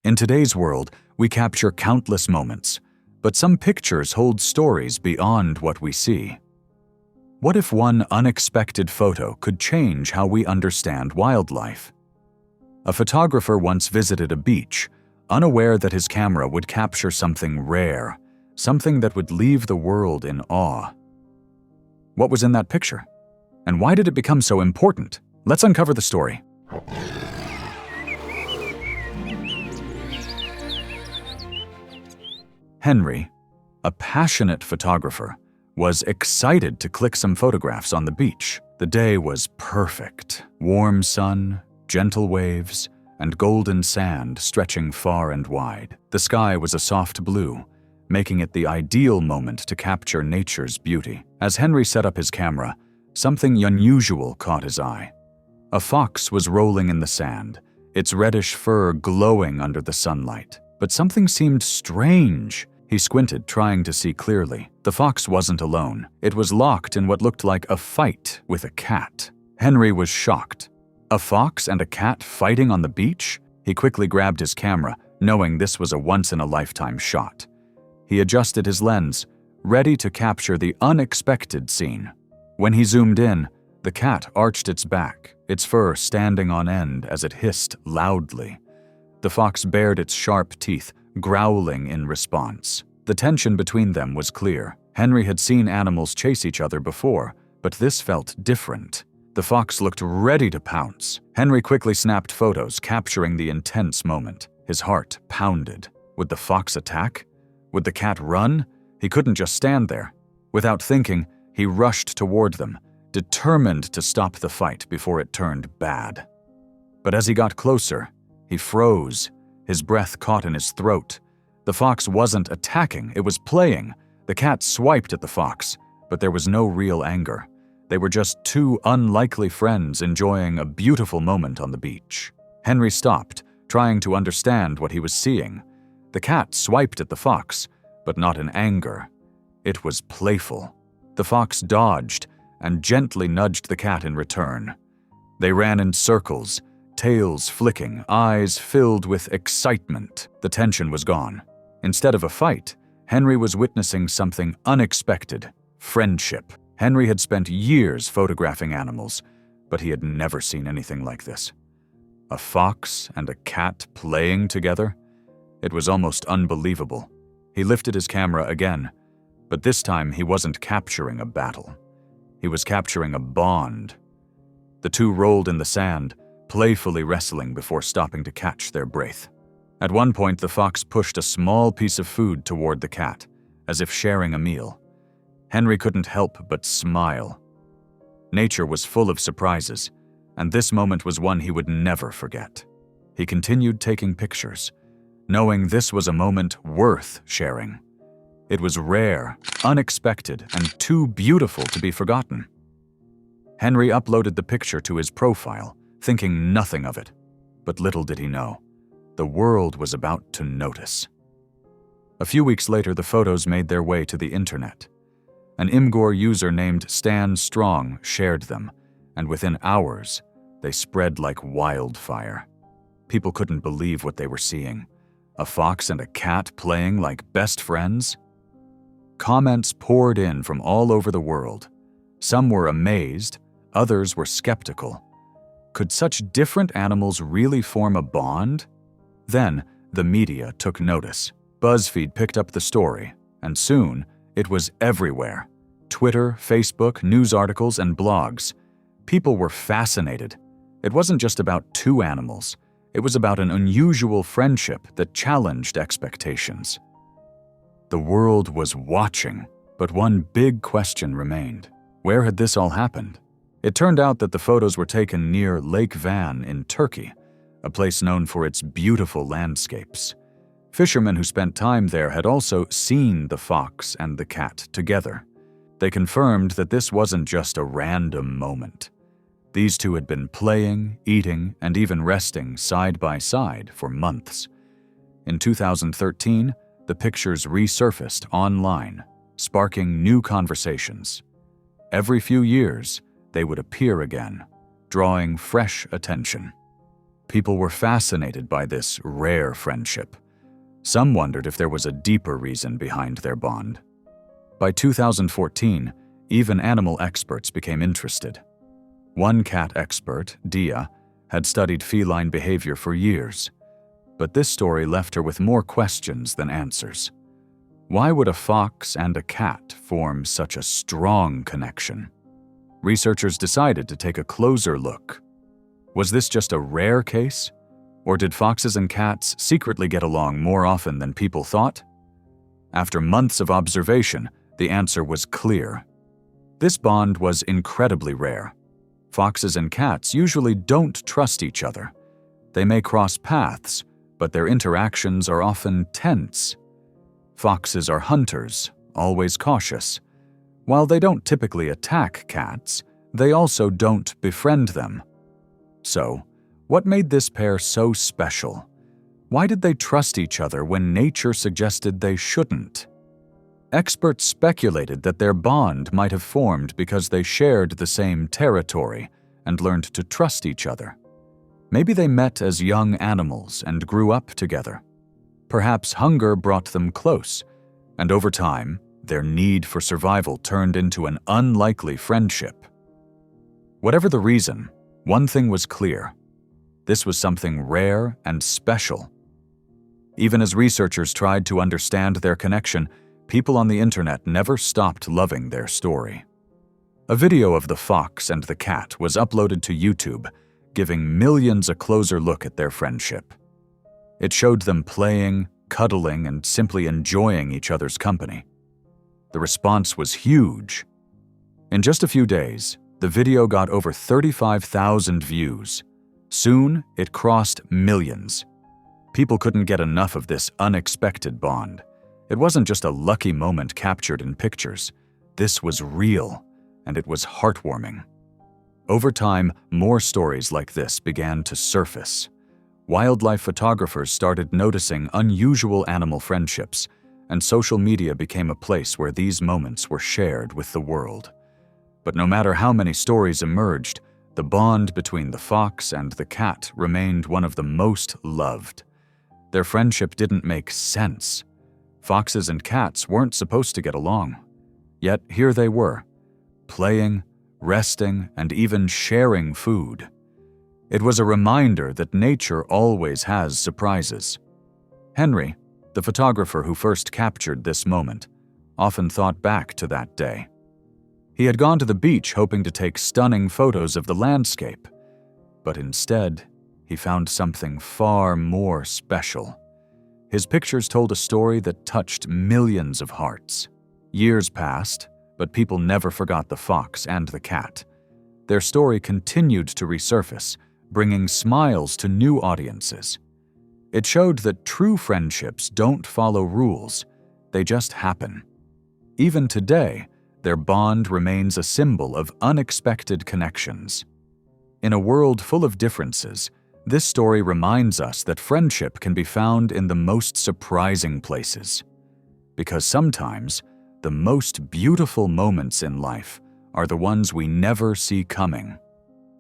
In today's world, we capture countless moments, but some pictures hold stories beyond what we see. What if one unexpected photo could change how we understand wildlife? A photographer once visited a beach, unaware that his camera would capture something rare, something that would leave the world in awe. What was in that picture? And why did it become so important? Let's uncover the story. Henry, a passionate photographer, was excited to click some photographs on the beach. The day was perfect. Warm sun, gentle waves, and golden sand stretching far and wide. The sky was a soft blue, making it the ideal moment to capture nature's beauty. As Henry set up his camera, something unusual caught his eye. A fox was rolling in the sand, its reddish fur glowing under the sunlight. But something seemed strange. He squinted, trying to see clearly. The fox wasn't alone. It was locked in what looked like a fight with a cat. Henry was shocked. A fox and a cat fighting on the beach? He quickly grabbed his camera, knowing this was a once-in-a-lifetime shot. He adjusted his lens, ready to capture the unexpected scene. When he zoomed in, the cat arched its back, its fur standing on end as it hissed loudly. The fox bared its sharp teeth, growling in response. The tension between them was clear. Henry had seen animals chase each other before, but this felt different. The fox looked ready to pounce. Henry quickly snapped photos, capturing the intense moment. His heart pounded. Would the fox attack? Would the cat run? He couldn't just stand there. Without thinking, he rushed toward them, determined to stop the fight before it turned bad. But as he got closer, he froze. His breath caught in his throat. The fox wasn't attacking, it was playing. The cat swiped at the fox, but there was no real anger. They were just two unlikely friends enjoying a beautiful moment on the beach. Henry stopped, trying to understand what he was seeing. The cat swiped at the fox, but not in anger. It was playful. The fox dodged and gently nudged the cat in return. They ran in circles, tails flicking, eyes filled with excitement. The tension was gone. Instead of a fight, Henry was witnessing something unexpected: friendship. Henry had spent years photographing animals, but he had never seen anything like this. A fox and a cat playing together? It was almost unbelievable. He lifted his camera again, but this time he wasn't capturing a battle. He was capturing a bond. The two rolled in the sand, playfully wrestling before stopping to catch their breath. At one point, the fox pushed a small piece of food toward the cat, as if sharing a meal. Henry couldn't help but smile. Nature was full of surprises, and this moment was one he would never forget. He continued taking pictures, knowing this was a moment worth sharing. It was rare, unexpected, and too beautiful to be forgotten. Henry uploaded the picture to his profile, thinking nothing of it. But little did he know, the world was about to notice. A few weeks later, the photos made their way to the internet. An Imgur user named Stan Strong shared them, and within hours, they spread like wildfire. People couldn't believe what they were seeing. A fox and a cat playing like best friends? Comments poured in from all over the world. Some were amazed, others were skeptical. Could such different animals really form a bond? Then, the media took notice. BuzzFeed picked up the story, and soon, it was everywhere. Twitter, Facebook, news articles, and blogs. People were fascinated. It wasn't just about two animals. It was about an unusual friendship that challenged expectations. The world was watching, but one big question remained. Where had this all happened? It turned out that the photos were taken near Lake Van in Turkey, a place known for its beautiful landscapes. Fishermen who spent time there had also seen the fox and the cat together. They confirmed that this wasn't just a random moment. These two had been playing, eating, and even resting side by side for months. In 2013, the pictures resurfaced online, sparking new conversations. Every few years, they would appear again, drawing fresh attention. People were fascinated by this rare friendship. Some wondered if there was a deeper reason behind their bond. By 2014, even animal experts became interested. One cat expert, Dia, had studied feline behavior for years, but this story left her with more questions than answers. Why would a fox and a cat form such a strong connection? Researchers decided to take a closer look. Was this just a rare case? Or did foxes and cats secretly get along more often than people thought? After months of observation, the answer was clear. This bond was incredibly rare. Foxes and cats usually don't trust each other. They may cross paths, but their interactions are often tense. Foxes are hunters, always cautious. While they don't typically attack cats, they also don't befriend them. So, what made this pair so special? Why did they trust each other when nature suggested they shouldn't? Experts speculated that their bond might have formed because they shared the same territory and learned to trust each other. Maybe they met as young animals and grew up together. Perhaps hunger brought them close, and over time, their need for survival turned into an unlikely friendship. Whatever the reason, one thing was clear. This was something rare and special. Even as researchers tried to understand their connection, people on the internet never stopped loving their story. A video of the fox and the cat was uploaded to YouTube, giving millions a closer look at their friendship. It showed them playing, cuddling, and simply enjoying each other's company. The response was huge. In just a few days, the video got over 35,000 views. Soon, it crossed millions. People couldn't get enough of this unexpected bond. It wasn't just a lucky moment captured in pictures. This was real, and it was heartwarming. Over time, more stories like this began to surface. Wildlife photographers started noticing unusual animal friendships, and social media became a place where these moments were shared with the world. But no matter how many stories emerged, the bond between the fox and the cat remained one of the most loved. Their friendship didn't make sense. Foxes and cats weren't supposed to get along. Yet here they were, playing, resting, and even sharing food. It was a reminder that nature always has surprises. Henry, the photographer who first captured this moment, often thought back to that day. He had gone to the beach hoping to take stunning photos of the landscape, but instead, he found something far more special. His pictures told a story that touched millions of hearts. Years passed, but people never forgot the fox and the cat. Their story continued to resurface, bringing smiles to new audiences. It showed that true friendships don't follow rules, they just happen. Even today, their bond remains a symbol of unexpected connections. In a world full of differences, this story reminds us that friendship can be found in the most surprising places. Because sometimes, the most beautiful moments in life are the ones we never see coming.